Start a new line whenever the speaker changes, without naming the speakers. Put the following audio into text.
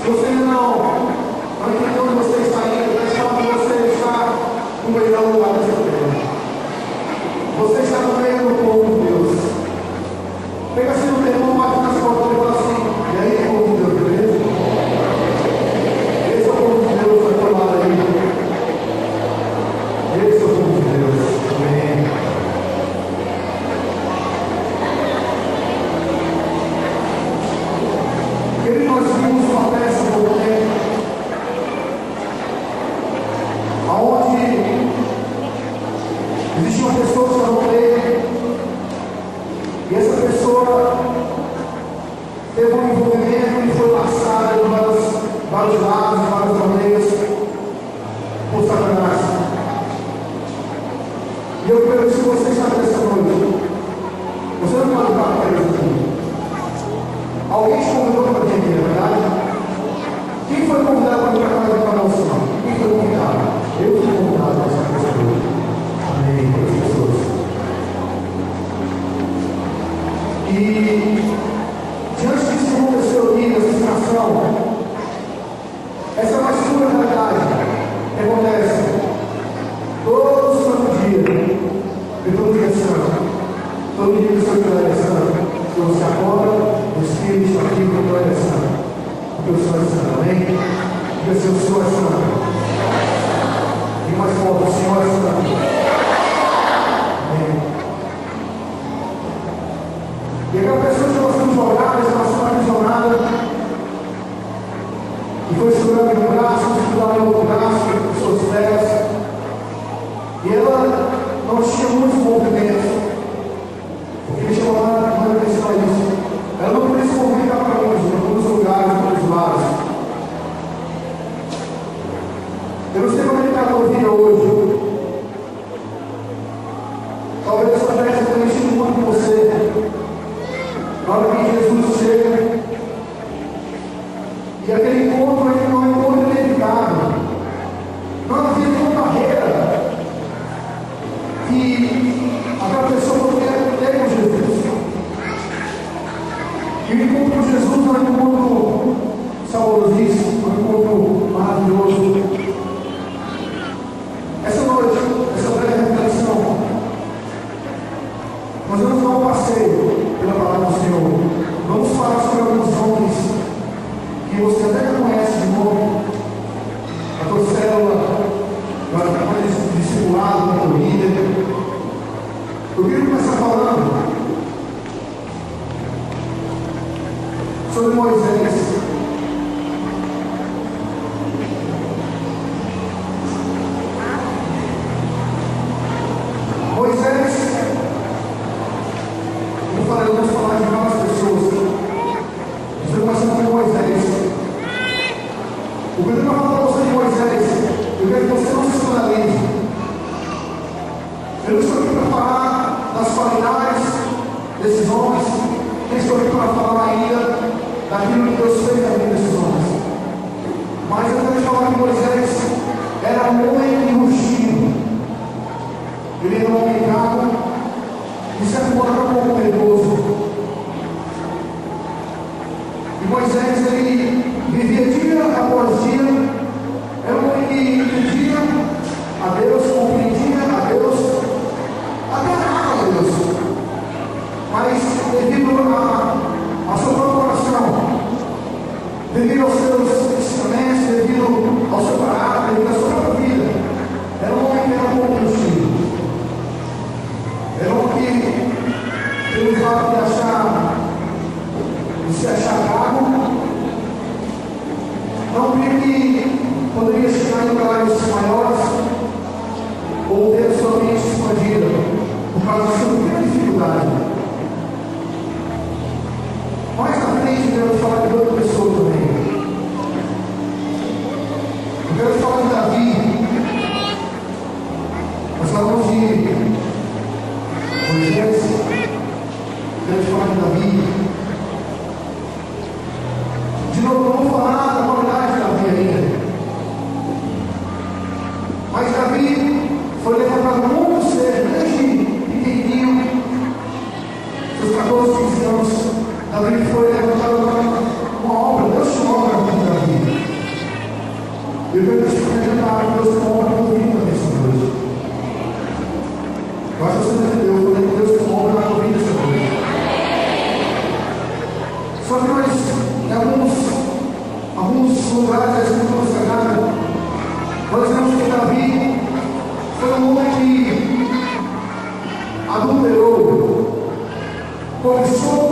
Você não entendeu onde você está indo, mas só que você está no melhor lugar dessa terra. Você está no meio do povo de Deus. Pega assim no teu irmão, bate nas costas e fala assim: e aí, povo de Deus, beleza? Esse é o povo de Deus, vai falar aí. Esse é o povo de Deus. Amém. Nós vimos uma peça por tempo, onde existe uma pessoa que está no meio, e essa pessoa teve um envolvimento e foi passada de vários lados, várias maneiras, por Satanás. E eu quero que você está nessa noite. Você não pode estar preso aqui. Alguém te convidou para vir aqui, não é verdade? Quem foi convidado para vir para a casa de promoção? Quem foi convidado? Eu fui convidado para essa pessoa. Amém, para as pessoas. E diante disso que aconteceu aqui, dessa situação, essa é uma escura realidade que acontece todo santo dia, e todo dia santo. Todo dia do seu Senhor é santo. Quando você acorda, o Espírito está aqui para o Senhor é santo. Porque o Senhor é santo, amém? Porque o Senhor é santo. E mais forte, o Senhor é santo. Amém. E aquela pessoa que estava sendo jogada, estava sendo aprisionada, e foi segurando no braço, segurando no outro braço, com seus pés, e ela não tinha muitos movimentos. Ele chamou lá na atenção a isso. Ela não podia se movimentar para longe, para todos os lugares, para os lados. Eu não sei como ele está na vida hoje. Talvez essa festa tenha mexido muito com você. Na hora que Jesus chega, e aquele encontro ele não é um encontro inevitável. Não havia nenhuma barreira que aquela pessoa poderia ter com Jesus. E o encontro com Jesus não é um encontro saborosíssimo, é um encontro maravilhoso. Essa noite, essa breve reflexão, nós vamos dar um passeio pela palavra do Senhor. Vamos falar sobre alguns nomes que você até já conhece de nome. A tua célula, a tua discipulado, a tua líder. Eu queria começar falando sobre Moisés. Moisés, eu falei, vamos falar de várias pessoas. Nós vamos começar com Moisés. O primeiro que eu vou falar para você de Moisés, eu quero que você não se escandalize. Eu não estou aqui para falar das qualidades desses homens, nem estou aqui para falar ainda daquilo que Deus fez na vida desses homens. Mas eu quero te falar que Moisés era um homem enrustido. Ele era um homem fraco e se acomodava como um perigoso. E Moisés, ele vivia dia após dia, era um homem que pedia a Deus, compreendia a Deus, agradava a Deus, mas devido ao seu próprio coração, devido aos seus ensinamentos, devido ao seu caráter, devido à sua própria vida, era um homem que era um pouco conhecido. Era um homem que teve o fato de se achar bravo, não via que poderia chegar em lugares maiores ou ter sua mente expandida por causa da sua pequena dificuldade. Mais na frente, eu quero falar de outra pessoa também. Eu quero falar de Davi. Nós falamos de Moisés. Eu quero falar de Davi. De novo, não vou falar da qualidade de Davi ainda. lugares da Escritura Sagrada, nós vemos que Davi foi um homem que adulterou, começou